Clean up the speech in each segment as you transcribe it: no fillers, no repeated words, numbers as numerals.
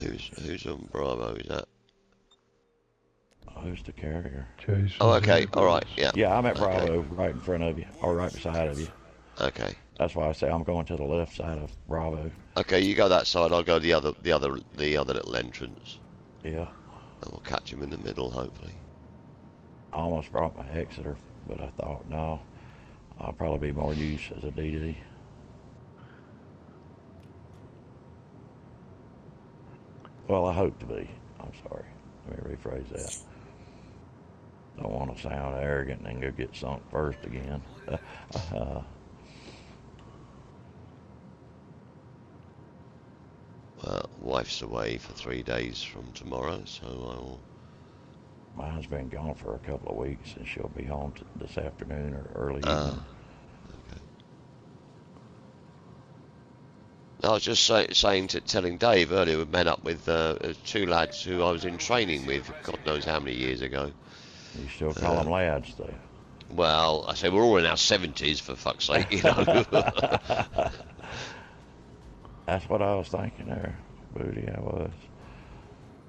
Who's on Bravo? Is that? Who's the carrier? Jason's Oh, okay. All right. Yeah. Yeah, I'm at Bravo, Okay. right in front of you, or right beside of you. Okay. That's why I say I'm going to the left side of Bravo. Okay. You go that side. I'll go the other little entrance. Yeah. And we'll catch him in the middle, hopefully. I almost brought my Exeter, but I thought, no, I'll probably be more use as a DD. Well, I hope to be. I'm sorry. Let me rephrase that. Don't want to sound arrogant and then go get sunk first again. Well, wife's away for 3 days from tomorrow, so I'll. Mine's been gone for a couple of weeks, and she'll be home this afternoon or early evening. Okay. I was just telling Dave earlier, we met up with 2 lads who I was in training with, God knows how many years ago. You still call them lads, though? Well, I say we're all in our 70s, for fuck's sake, you know. That's what I was thinking there, Booty. I was.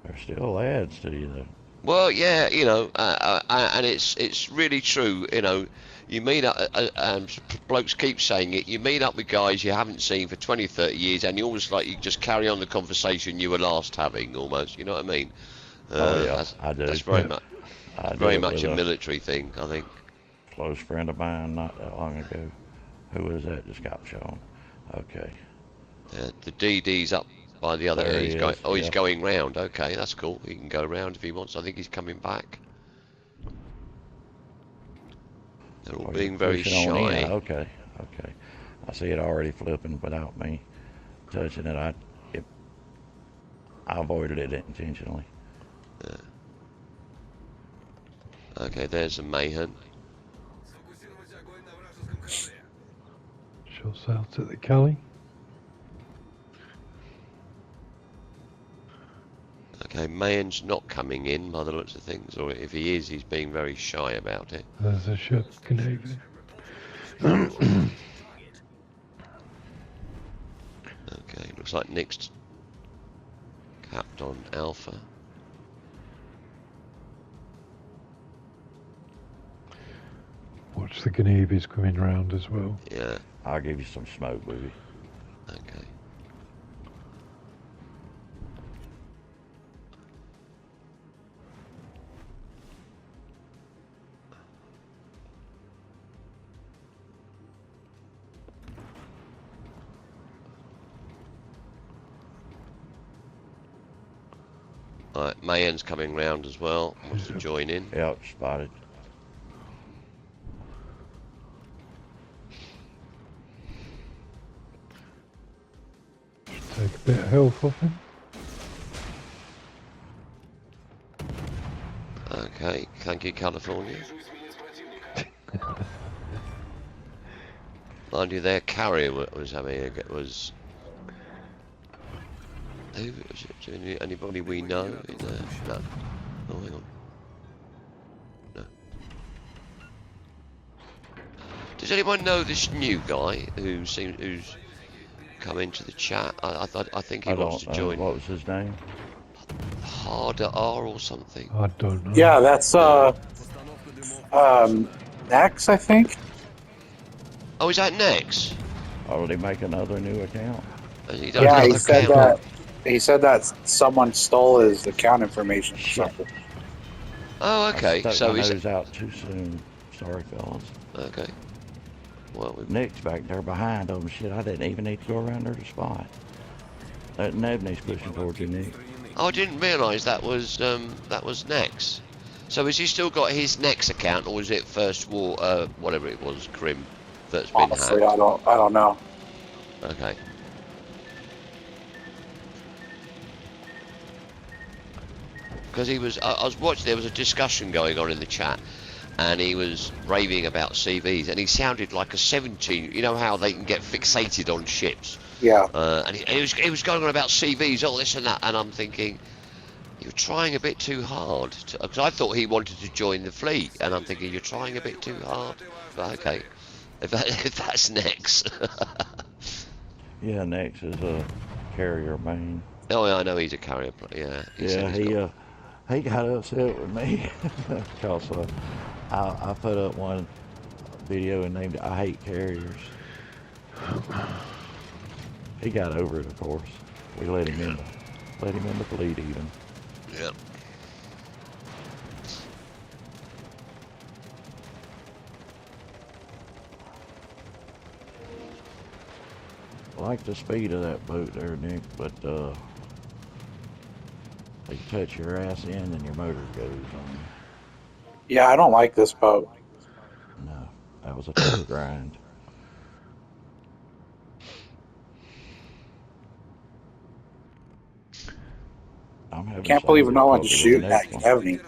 They're still lads to you, though. Well, yeah, you know, and it's really true, you know. You meet up, and blokes keep saying it, you meet up with guys you haven't seen for 20, 30 years, and you almost like you just carry on the conversation you were last having, almost, you know what I mean? Oh, yeah, I do. That's very much a military thing, I think. Close friend of mine not that long ago. Who was that just got shown? Okay. The DD's up by the other end. He's going round. Okay, that's cool. He can go round if he wants. I think he's coming back. They're all being very shy. Okay. I see it already flipping without me touching it. I avoided it intentionally. Yeah. Okay, there's a Mayhem. Shots out at the Cali. Okay, Mayhen's not coming in by the looks of things, or if he is, he's being very shy about it. There's a ship Canadian. Okay, looks like Nick's capped on Alpha. Watch the Canavies coming round as well. Yeah. I'll give you some smoke, Booby. Okay. Alright, Mayhen's coming round as well. Wants to join in. Yep, spotted. Take a bit of health off him. Okay, thank you, California. Mind you, their carrier was having was. Who was it? Anybody we know in there? No. Oh, hang on. No. Does anyone know this new guy who's come into the chat? I think he wants to join. What was his name? Harder R or something. I don't know. Yeah, that's Nex, I think. Oh, is that Nex? Or did he make another new account? Yeah, he said that. He said that someone stole his account information or something. Oh, okay. So he's out too soon. Sorry, fellas. Okay. Well, Nick's back there behind them. Shit, I didn't even need to go around there to spot. Nebney's pushing towards you, Nick. Oh, I didn't realise that was Nex. So has he still got his Nex account, or is it First War, whatever it was, Crim, that's been Honestly, hacked? I don't know. Okay. Because I was watching, there was a discussion going on in the chat, and he was raving about CVs, and he sounded like a 17, you know how they can get fixated on ships? Yeah. And he was going on about CVs, all this and that, and I'm thinking, you're trying a bit too hard, because I thought he wanted to join the fleet, and I'm thinking, you're trying a bit too hard, but okay, if that's Nex. Yeah, Nex is a carrier main. Oh, yeah, I know he's a carrier. Yeah, he said Yeah, he's got. he got upset with me because I put up one video and named it "I Hate Carriers." He got over it, of course. We let him in the fleet even. Yeah. I like the speed of that boat there, Nick, but you touch your ass in and your motor goes on. Yeah, I don't like this boat. No, that was a tough grind. I'm having Can't some believe no one's difficulty with the shooting at next you, one. have you?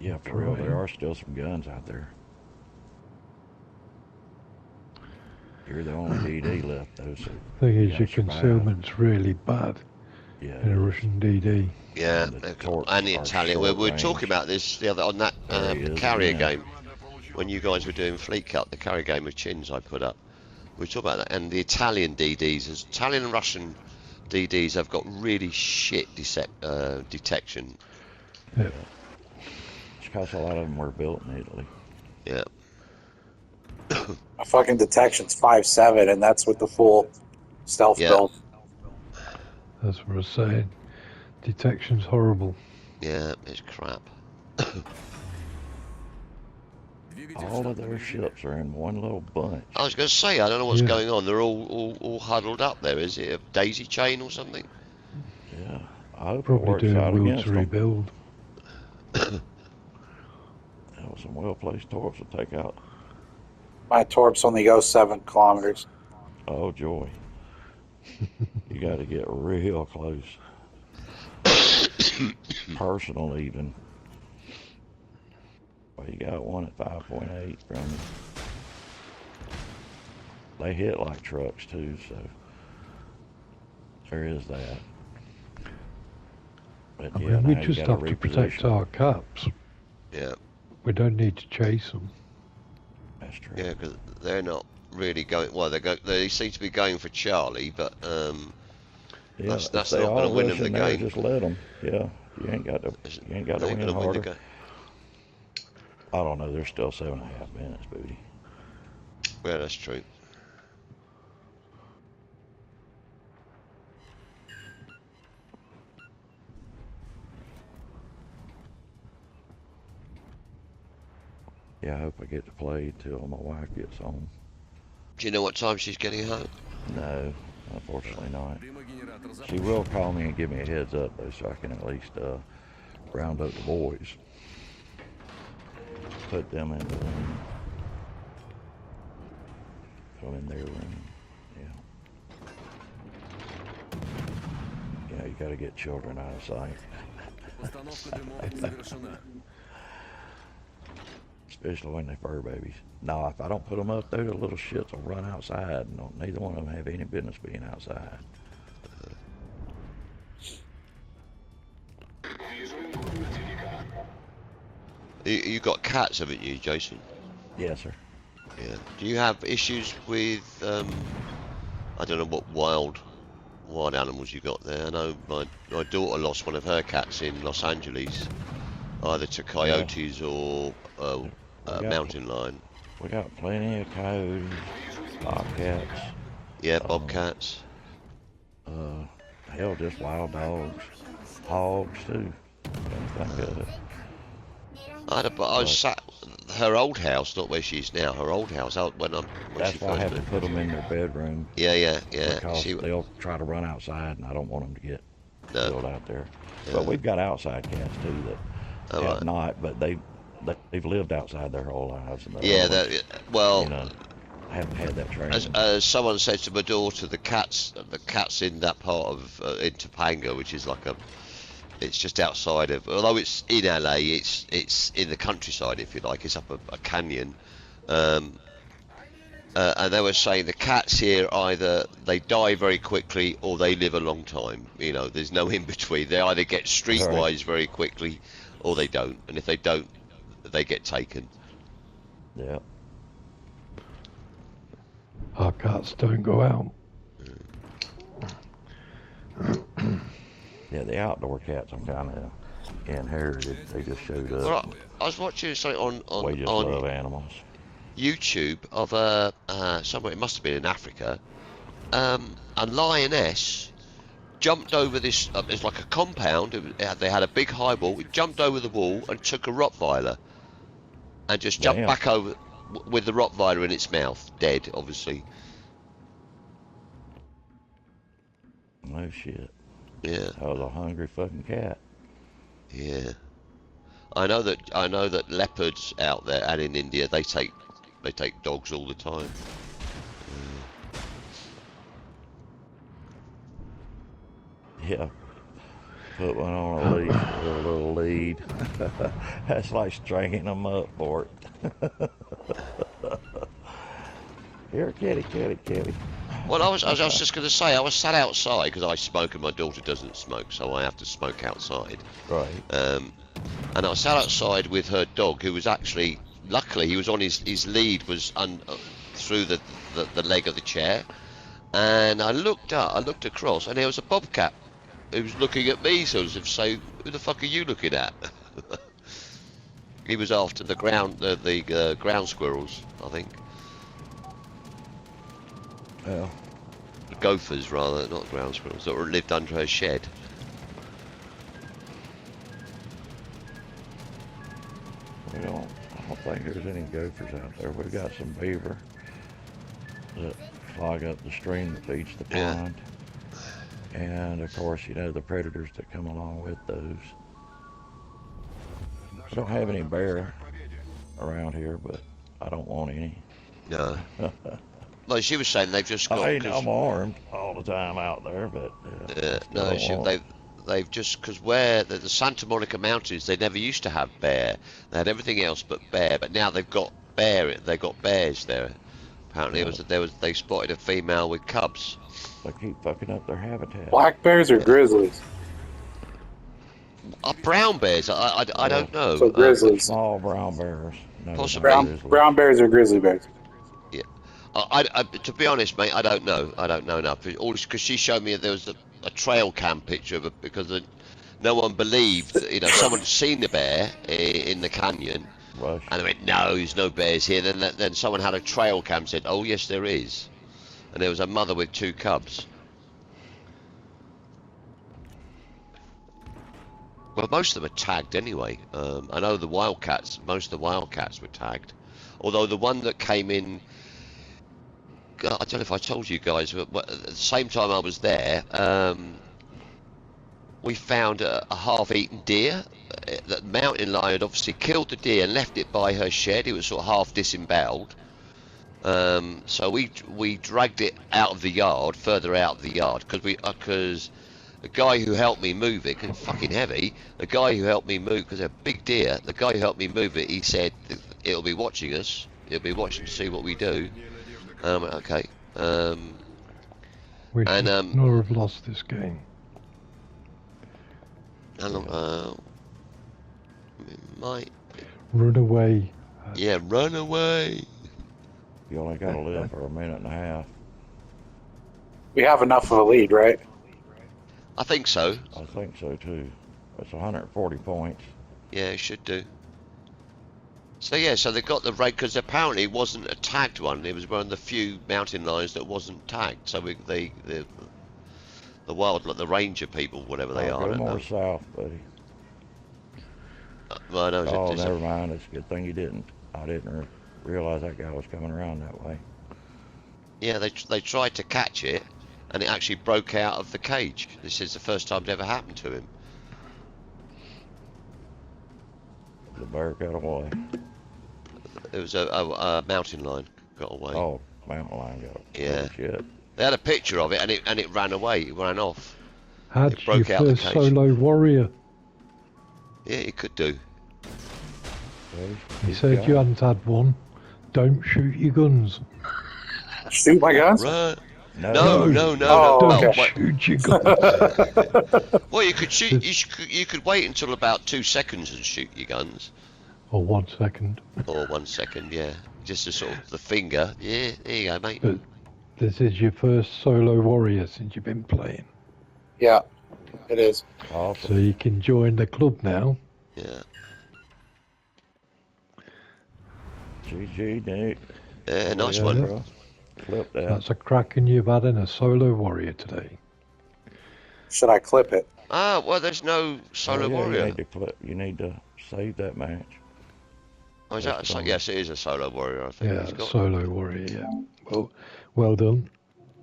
Yeah, for real, there are still some guns out there. You're the only DD left, though, so Thing you is, your gotta survive. concealment's really bad Yeah, in a Russian DD. Yeah, And the torps and the are Italian. We short were talking range. about this the other on that There he is carrier again. game when you guys were doing Fleet Cup, the carrier game of chins I put up. We were talking about that, and the Italian DDs, Italian and Russian DDs have got really shit detection. Yeah. It's because a lot of them were built in Italy. Yeah. My fucking detection's 5.7, and that's with the full stealth Yeah. build. That's what I was saying. Detection's horrible. Yeah, it's crap. All of their ships are in one little bunch. I was going to say, I don't know what's Yeah. going on. They're all huddled up there. Is it a daisy chain or something? Yeah, I hope it Probably works doing out will against to them. rebuild. That was some well-placed torps to take out. My torps only go 7 kilometers. Oh, joy. You got to get real close. Personal, even. Well, you got one at 5.8 from you. They hit like trucks, too, so there is that. But I yeah, mean, we now you just got to have to protect reposition. our caps. Yeah. We don't need to chase them. That's true. Yeah, because they're not really going. Well, they seem to be going for Charlie, but Yeah, that's if not they going are to win them the rushing there, game. just let them. Yeah, you ain't got to They ain't win going to win the harder. game. I don't know. There's still 7.5 minutes, Booty. Yeah, that's true. Yeah, I hope I get to play till my wife gets home. Do you know what time she's getting home? No, unfortunately not. She will call me and give me a heads up, though, so I can at least round up the boys. Put them in the room. Put them in their room. Yeah. Yeah, you gotta get children out of sight. Especially when they're fur babies. No, if I don't put them up there, the little shits will run outside, and neither one of them have any business being outside. You got cats, haven't you, Jason? Yes, sir. Yeah. Do you have issues with I don't know what wild animals you got there? I know my daughter lost one of her cats in Los Angeles, either to coyotes or mountain lion. We got plenty of coyotes, bobcats. Yeah, bobcats. Hell, just wild dogs, hogs too. Come think of it. I was sat her old house, not where she is now. Her old house, when That's she why I first have to moved. put them in their bedroom. Yeah. Because they'll try to run outside, and I don't want them to get killed out there. Yeah. But we've got outside cats too that have not, but they've lived outside their whole lives. And haven't had that training. As someone said to my daughter, the cats in that part of in Topanga, which is like it's just outside of, although it's in LA, it's in the countryside, if you like. It's up a canyon, and they were saying the cats here either they die very quickly or they live a long time. You know, there's no in between. They either get streetwise very quickly or they don't, and if they don't, they get taken. Yeah. Our cats don't go out. Yeah, the outdoor cats I'm kind of inherited. They just showed up. Well, I was watching something We just on love animals. YouTube of somewhere, it must have been in Africa, a lioness jumped over this. It's like a compound. They had a big high wall. It jumped over the wall and took a Rottweiler, and just jumped Damn. back over with the Rottweiler in its mouth, dead, obviously. No shit. Yeah, That was a hungry fucking cat. yeah. I know that leopards out there and in India they take dogs all the time. Yeah. Put one on a leash with a little lead. That's like stringing them up for it. Here, kitty, kitty, kitty. Well, I was just going to say, I was sat outside because I smoke and my daughter doesn't smoke, so I have to smoke outside. Right. And I was sat outside with her dog, who was actually, luckily, he was on his lead was through the leg of the chair, and I looked across, and there was a bobcat who was looking at me, sort of saying, "Who the fuck are you looking at?" He was after the ground squirrels, I think. Well, The gophers, rather, not ground squirrels, that lived under her shed. I don't think there's any gophers out there. We've got some beaver that clog up the stream that feeds the pond. And of course, you know, the predators that come along with those. We don't have any bear around here, but I don't want any. No. Like she was saying, they've just got. I'm armed all the time out there, but they've just, because where the Santa Monica Mountains, they never used to have bear. They had everything else but bear, but now they've got bear. They got bears there. Apparently, they spotted a female with cubs. They keep fucking up their habitat. Black bears or grizzlies? Brown bears? I don't know. So grizzlies. Small brown bears. No, Possibly. Brown bears or grizzly bears? Yeah. To be honest, mate, I don't know. I don't know enough. Because she showed me there was a trail cam picture of it, because no one believed, someone had seen the bear in the canyon. Rush. And they went, no, there's no bears here. Then someone had a trail cam, said, oh yes, there is. And there was a mother with 2 cubs. Well, most of them are tagged anyway. I know most of the wildcats were tagged. Although the one that came in, I don't know if I told you guys, but at the same time I was there, we found a half-eaten deer. The mountain lion had obviously killed the deer and left it by her shed. It was sort of half disemboweled. So we dragged it out of the yard, further out of the yard, because the guy who helped me move it, cause it's fucking heavy, the guy who helped me move, because they're a big deer, the guy who helped me move it, he said it'll be watching us, it'll be watching to see what we do. And I went, okay. We should not have lost this game. Might. Run away. Yeah, run away. You only got to live for a minute and a half. We have enough of a lead, right? I think so. I think so too. It's 140 points. Yeah, it should do. So yeah, so they got the raid, because apparently it wasn't a tagged one. It was one of the few mountain lions that wasn't tagged. So the ranger people, whatever they are. Go more south, buddy. Well, no, oh, never mind. It's a good thing you didn't. I didn't realize that guy was coming around that way. Yeah, they tried to catch it, and it actually broke out of the cage. This is the first time it ever happened to him. The bear got away. It was a mountain lion got away. Oh, mountain lion got away. Yeah. Oh, shit. They had a picture of it, and it ran away. It ran off. Had it broke your out first the cage. solo warrior. Yeah, it could do. He said you hadn't had one. Don't shoot your guns. Shoot my guns? Run. No. Don't okay. shoot your guns. Well, you could shoot. You could wait until about 2 seconds and shoot your guns. Or 1 second. Or 1 second, yeah. Just a sort of the finger. Yeah, there you go, mate. But this is your first solo warrior since you've been playing. Yeah. It is. So Awesome. you can join the club now. Yeah. GG, Nick. Yeah, nice Yeah. one. Bro. Flip that. That's a cracking you've had in a solo warrior today. Should I clip it? Ah, well, there's no solo Oh yeah, warrior. you need to save that match. Oh, is Post that it on. yes, it is a solo warrior. I think Yeah, he's got. solo warrior. Yeah. Well done.